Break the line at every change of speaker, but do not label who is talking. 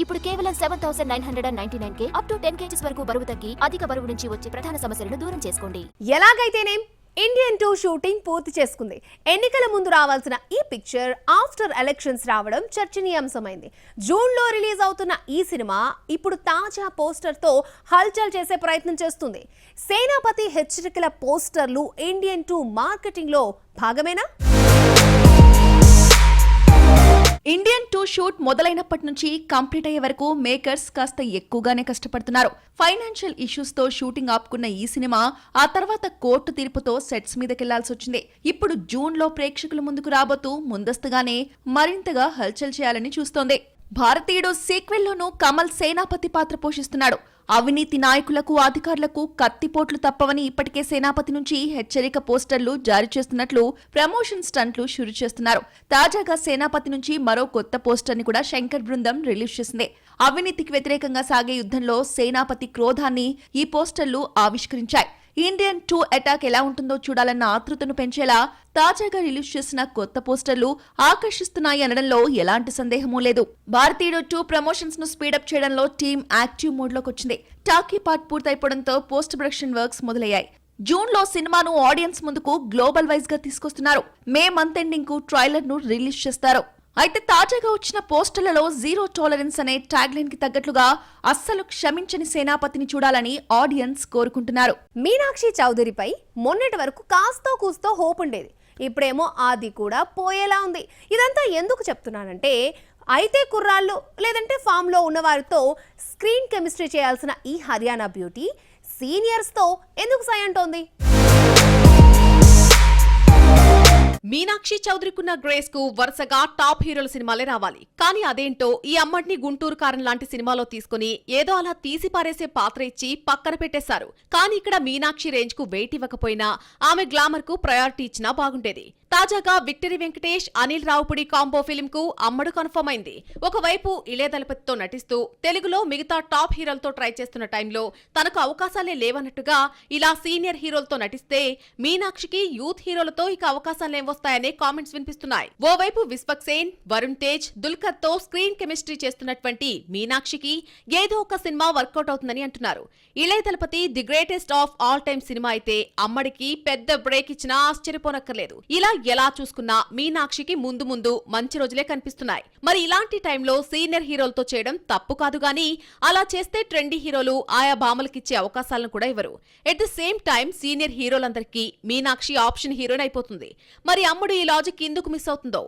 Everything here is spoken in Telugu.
ఇప్పుడు కేవలం 7999K అప్ టు 10 kgs వరకు బరువు తగ్గి అధిక బరువు నుంచి వచ్చే ప్రధాన సమస్యలను దూరం చేసుకోండి.
ఎలాగైతేనేం ఇండియన్ 2 షూటింగ్ పూర్తి చేసుకుంది. ఎన్నికల ముందు రావాల్సిన ఈ పిక్చర్ ఆఫ్టర్ ఎలక్షన్స్ రావడం చర్చనీయాంశమైంది. జూన్లో రిలీజ్ అవుతున్న ఈ సినిమా ఇప్పుడు తాజా పోస్టర్తో హల్చల్ చేసే ప్రయత్నం చేస్తుంది. సేనాపతి హెచ్చరికల పోస్టర్లు ఇండియన్ 2 మార్కెటింగ్లో భాగమేనా?
ఇండియన్ 2 షూట్ మొదలైనప్పటి నుంచి కంప్లీట్ అయ్యే వరకు మేకర్స్ కాస్త ఎక్కువగానే కష్టపడుతున్నారు. ఫైనాన్షియల్ ఇష్యూస్ తో షూటింగ్ ఆపుకున్న ఈ సినిమా ఆ తర్వాత కోర్టు తీర్పుతో సెట్స్ మీదకెళ్లాల్సి వచ్చింది. ఇప్పుడు జూన్ లో ప్రేక్షకుల ముందుకు రాబోతూ ముందస్తుగానే మరింతగా హల్చల్ చేయాలని చూస్తోంది. భారతీయుడు సీక్వెల్లోనూ కమల్ సేనాపతి పాత్ర పోషిస్తున్నాడు. అవినీతి నాయకులకు అధికారులకు కత్తిపోట్లు తప్పవని ఇప్పటికే సేనాపతి నుంచి హెచ్చరిక పోస్టర్లు జారీ చేస్తున్నట్లు ప్రమోషన్ స్టంట్లు షురు చేస్తున్నారు. తాజాగా సేనాపతి నుంచి మరో కొత్త పోస్టర్ ని కూడా శంకర్ బృందం రిలీజ్ చేసింది. అవినీతికి వ్యతిరేకంగా సాగే యుద్ధంలో సేనాపతి క్రోధాన్ని ఈ పోస్టర్లు ఆవిష్కరించాయి. ఇండియన్ 2 అటాక్ ఎలా ఉంటుందో చూడాలన్న ఆతృతను పెంచేలా తాజాగా రిలీజ్ చేసిన కొత్త పోస్టర్లు ఆకర్షిస్తున్నాయి అనడంలో ఎలాంటి సందేహమూ లేదు. భారతీయుడు 2 ప్రమోషన్స్ ను స్పీడప్ చేయడంలో టీం యాక్టివ్ మోడ్ లోకి వచ్చింది. టాకీ పార్ట్ పూర్తయిపోవడంతో పోస్ట్ ప్రొడక్షన్ వర్క్స్ మొదలయ్యాయి. జూన్ లో సినిమాను ఆడియన్స్ ముందుకు గ్లోబల్ వైజ్ గా తీసుకొస్తున్నారు. మే మంత్ ఎండింగ్ కు ట్రైలర్ ను రిలీజ్ చేస్తారు. అయితే తాజాగా వచ్చిన పోస్టర్లలో జీరో టాలరెన్స్ అనే ట్యాగ్ లైన్ కి తగ్గట్లుగా అస్సలు క్షమించని సేనాపతిని చూడాలని ఆడియన్స్ కోరుకుంటున్నారు.
మీనాక్షి చౌదరిపై మొన్నటి వరకు కాస్తో కూస్తో హోప్ ఉండేది. ఇప్పుడేమో అది కూడా పోయేలా ఉంది. ఇదంతా ఎందుకు చెప్తున్నానంటే అయితే కుర్రాళ్ళు లేదంటే ఫామ్ లో ఉన్న వారితో స్క్రీన్ కెమిస్ట్రీ చేయాల్సిన ఈ హర్యానా బ్యూటీ సీనియర్స్ తో ఎందుకు సై అంటోంది?
మీనాక్షి చౌదరికున్న గ్రేస్ కు వరుసగా టాప్ హీరోల సినిమాలే రావాలి. కానీ అదేంటో ఈ అమ్మడిని గుంటూరు కారం లాంటి సినిమాలో తీసుకుని ఏదో అలా తీసి పారేసే పాత్ర ఇచ్చి పక్కన పెట్టేశారు. కానీ ఇక్కడ మీనాక్షి రేంజ్ కు వెయిట్ ఇవ్వకపోయినా ఆమె గ్లామర్ కు ప్రయారిటీ ఇచ్చినా బాగుండేది. తాజాగా victory Venkatesh, Anil Ravipudi combo film కు అమ్మడు కన్ఫర్మ్ అయింది. ఒకవైపు ఇళయ దళపతితో నటిస్తూ తెలుగులో మిగతా టాప్ హీరోలతో ట్రై చేస్తున్న టైంలో తనకు అవకాశాలే లేవన్నట్టుగా ఇలా సీనియర్ హీరోలతో నటిస్తే మీనాక్షికి యూత్ హీరోలతో ఇక అవకాశాలేం వస్తాయనే కామెంట్స్ వినిపిస్తున్నాయి. ఓవైపు విశ్వక్ సేన్, వరుణ్ తేజ్, దుల్కర్ తో స్క్రీన్ కెమిస్ట్రీ చేస్తున్నటువంటి మీనాక్షికి ఏదో ఒక సినిమా వర్కౌట్ అవుతుందని అంటున్నారు. Ilaya Thalapathy the greatest of all time సినిమా అయితే అమ్మడికి పెద్ద బ్రేక్ ఇచ్చినా ఆశ్చర్యపోనక్కర్లేదు. ఇలా ఎలా చూసుకున్నా మీనాక్షికి ముందు ముందు మంచి రోజులే కనిపిస్తున్నాయి. మరి ఇలాంటి టైంలో సీనియర్ హీరోలతో చేయడం తప్పు కాదు గానీ అలా చేస్తే ట్రెండీ హీరోలు ఆయా భామలకిచ్చే అవకాశాలను కూడా ఇవ్వరు. At the same time senior హీరోలందరికీ మీనాక్షి ఆప్షన్ హీరోయిన్ అయిపోతుంది. మరి అమ్ముడు ఈ లాజిక్ ఎందుకు మిస్ అవుతుందో?